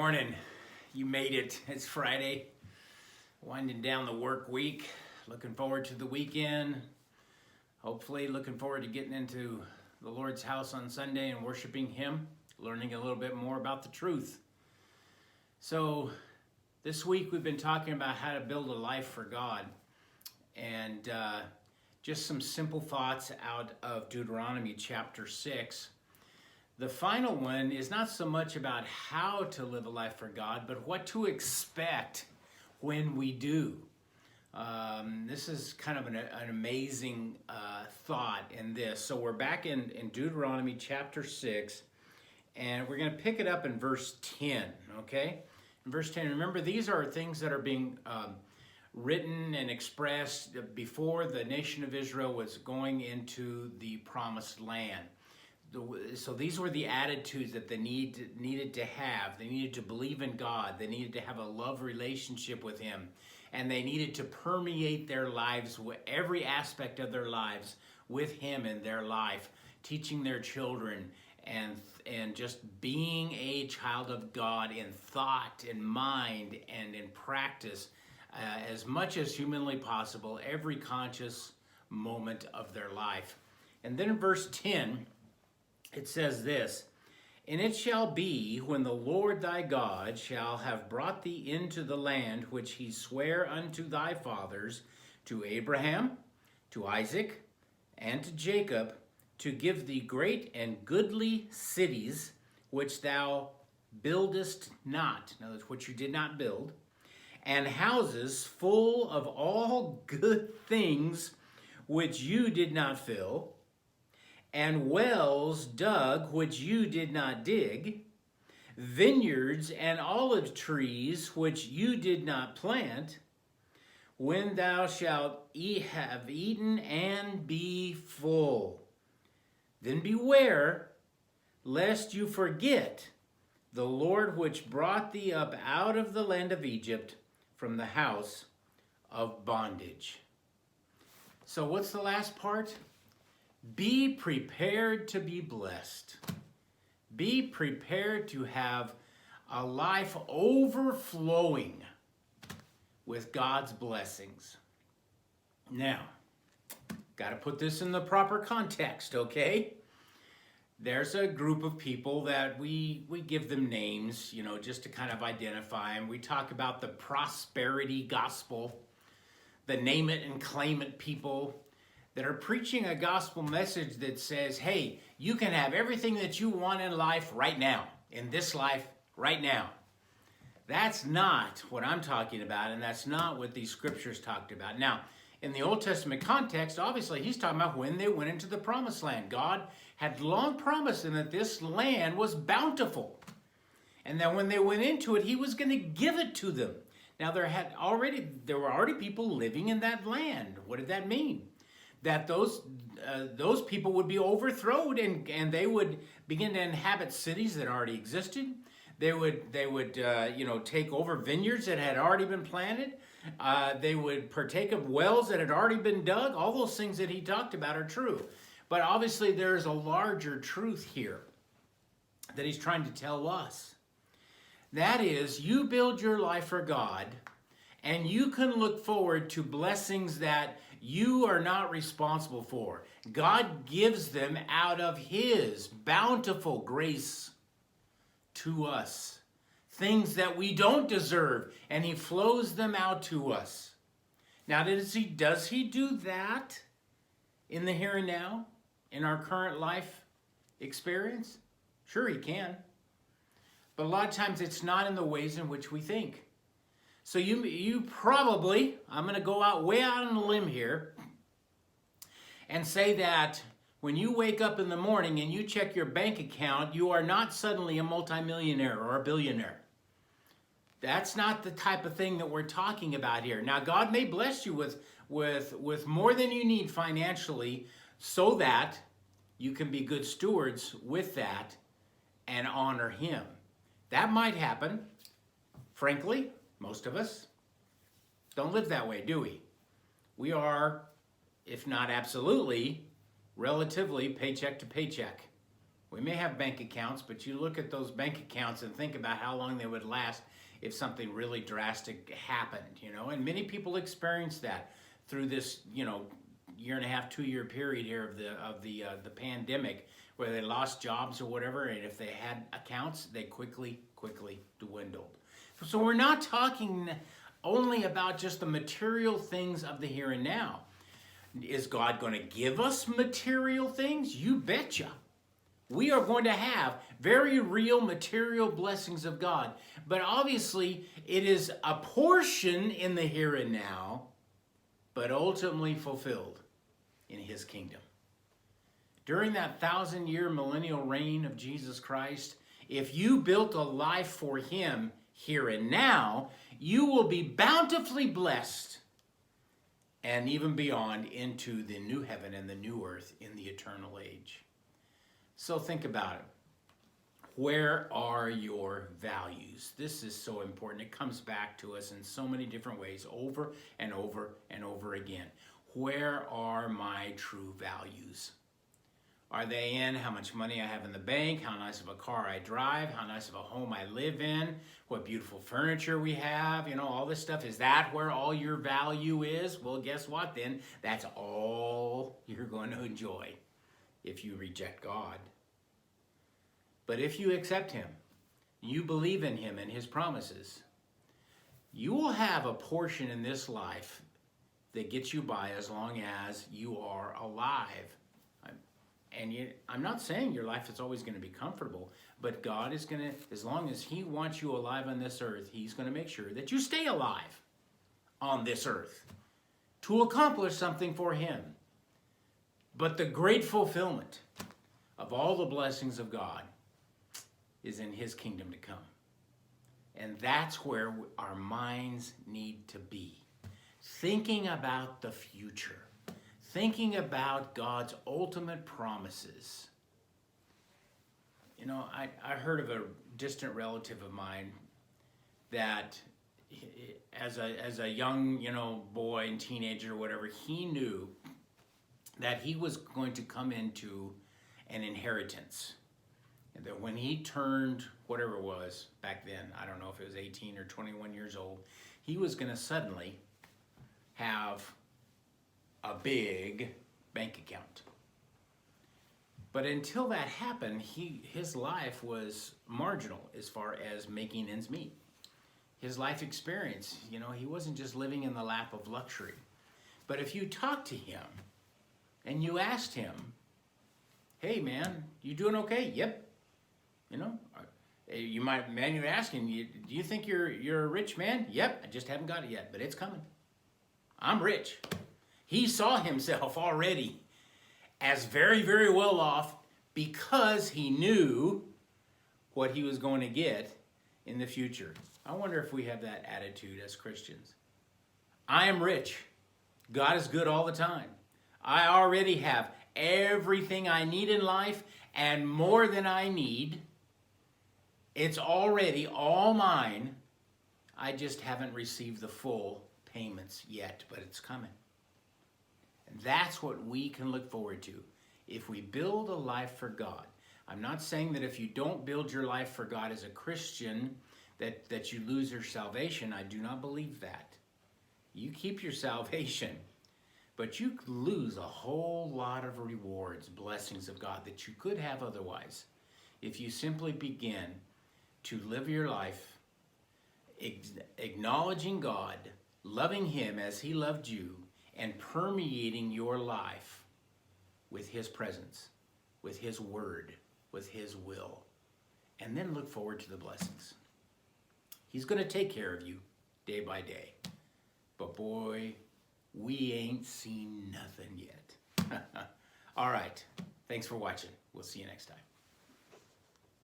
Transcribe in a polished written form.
morning. You made it. It's Friday. Winding down the work week. Looking forward to the weekend. Hopefully looking forward to getting into the Lord's house on Sunday and worshiping Him, learning a little bit more about the truth. So this week we've been talking about how to build a life for God, and just some simple thoughts out of Deuteronomy chapter 6. The final one is not so much about how to live a life for God, but what to expect when we do. This is kind of an amazing thought in this. So we're back in Deuteronomy chapter 6, and we're going to pick it up in verse 10, okay? In verse 10, remember, these are things that are being written and expressed before the nation of Israel was going into the promised land. So these were the attitudes that they needed to have. They needed to believe in God. They needed to have a love relationship with Him. And they needed to permeate their lives, every aspect of their lives, with Him in their life, teaching their children and just being a child of God in thought, in mind, and in practice, as much as humanly possible, every conscious moment of their life. And then in verse 10, it says this, "And it shall be, when the Lord thy God shall have brought thee into the land which he sware unto thy fathers, to Abraham, to Isaac, and to Jacob, to give thee great and goodly cities, which thou buildest not," in other words, which you did not build, "and houses full of all good things, which you did not fill, and wells dug which you did not dig, vineyards and olive trees which you did not plant, when thou shalt have eaten and be full. Then beware, lest you forget the Lord which brought thee up out of the land of Egypt, from the house of bondage." So what's the last part? Be prepared to be blessed. Be prepared to have a life overflowing with God's blessings. Now, got to put this in the proper context, okay? There's a group of people that we give them names, just to kind of identify them. We talk about the prosperity gospel, the name it and claim it people, that are preaching a gospel message that says, hey, you can have everything that you want in life right now, in this life right now. That's not what I'm talking about, and that's not what these scriptures talked about. Now, in the Old Testament context, obviously, he's talking about when they went into the promised land. God had long promised them that this land was bountiful, and that when they went into it, he was going to give it to them. Now, there were already people living in that land. What did that mean? That those people would be overthrown, and they would begin to inhabit cities that already existed. They would take over vineyards that had already been planted. They would partake of wells that had already been dug. All those things that he talked about are true. But obviously there's a larger truth here that he's trying to tell us. That is, you build your life for God, and you can look forward to blessings that you are not responsible for. God gives them out of His bountiful grace to us. Things that we don't deserve, and He flows them out to us. Now, does He do that in the here and now, in our current life experience? Sure, He can. But a lot of times it's not in the ways in which we think. So you probably, I'm going to go way out on a limb here and say that when you wake up in the morning and you check your bank account, you are not suddenly a multimillionaire or a billionaire. That's not the type of thing that we're talking about here. Now, God may bless you with more than you need financially so that you can be good stewards with that and honor Him. That might happen. Frankly, most of us don't live that way, do we? We are, if not absolutely, relatively paycheck to paycheck. We may have bank accounts, but you look at those bank accounts and think about how long they would last if something really drastic happened, you know. And many people experience that through this, you know, year and a half, 2-year period here of the pandemic, where they lost jobs or whatever, and if they had accounts, they quickly dwindled. So we're not talking only about just the material things of the here and now. Is God going to give us material things? You betcha. We are going to have very real material blessings of God. But obviously, it is a portion in the here and now, but ultimately fulfilled in his kingdom. During that 1,000-year millennial reign of Jesus Christ, if you built a life for him here and now, you will be bountifully blessed and even beyond into the new heaven and the new earth in the eternal age. So think about it. Where are your values? This is so important. It comes back to us in so many different ways over and over and over again. Where are my true values? Are they in how much money I have in the bank, how nice of a car I drive, how nice of a home I live in, what beautiful furniture we have, you know, all this stuff? Is that where all your value is? Well, guess what then? That's all you're going to enjoy if you reject God. But if you accept him, you believe in him and his promises, you will have a portion in this life that gets you by as long as you are alive. I'm not saying your life is always going to be comfortable, but God is going to, as long as he wants you alive on this earth, he's going to make sure that you stay alive on this earth to accomplish something for him. But the great fulfillment of all the blessings of God is in his kingdom to come. And that's where our minds need to be. Thinking about the future. Thinking about God's ultimate promises. You know, I heard of a distant relative of mine that as a young, you know, boy and teenager or whatever, he knew that he was going to come into an inheritance. And that when he turned, whatever it was back then, I don't know if it was 18 or 21 years old, he was going to suddenly have a big bank account. But until that happened, his life was marginal as far as making ends meet. His life experience, you know, he wasn't just living in the lap of luxury. But if you talked to him and you asked him, hey man, you doing okay? Yep. You know, you might, man, you're asking, do you think you're a rich man? Yep, I just haven't got it yet, but it's coming. I'm rich. He saw himself already as very, very well off because he knew what he was going to get in the future. I wonder if we have that attitude as Christians. I am rich. God is good all the time. I already have everything I need in life and more than I need. It's already all mine. I just haven't received the full payments yet, but it's coming. And that's what we can look forward to if we build a life for God. I'm not saying that if you don't build your life for God as a Christian, that you lose your salvation. I do not believe that. You keep your salvation, but you lose a whole lot of rewards, blessings of God that you could have otherwise if you simply begin to live your life acknowledging God, loving him as he loved you, and permeating your life with his presence, with his word, with his will. And then look forward to the blessings. He's going to take care of you day by day. But boy, we ain't seen nothing yet. All right. Thanks for watching. We'll see you next time.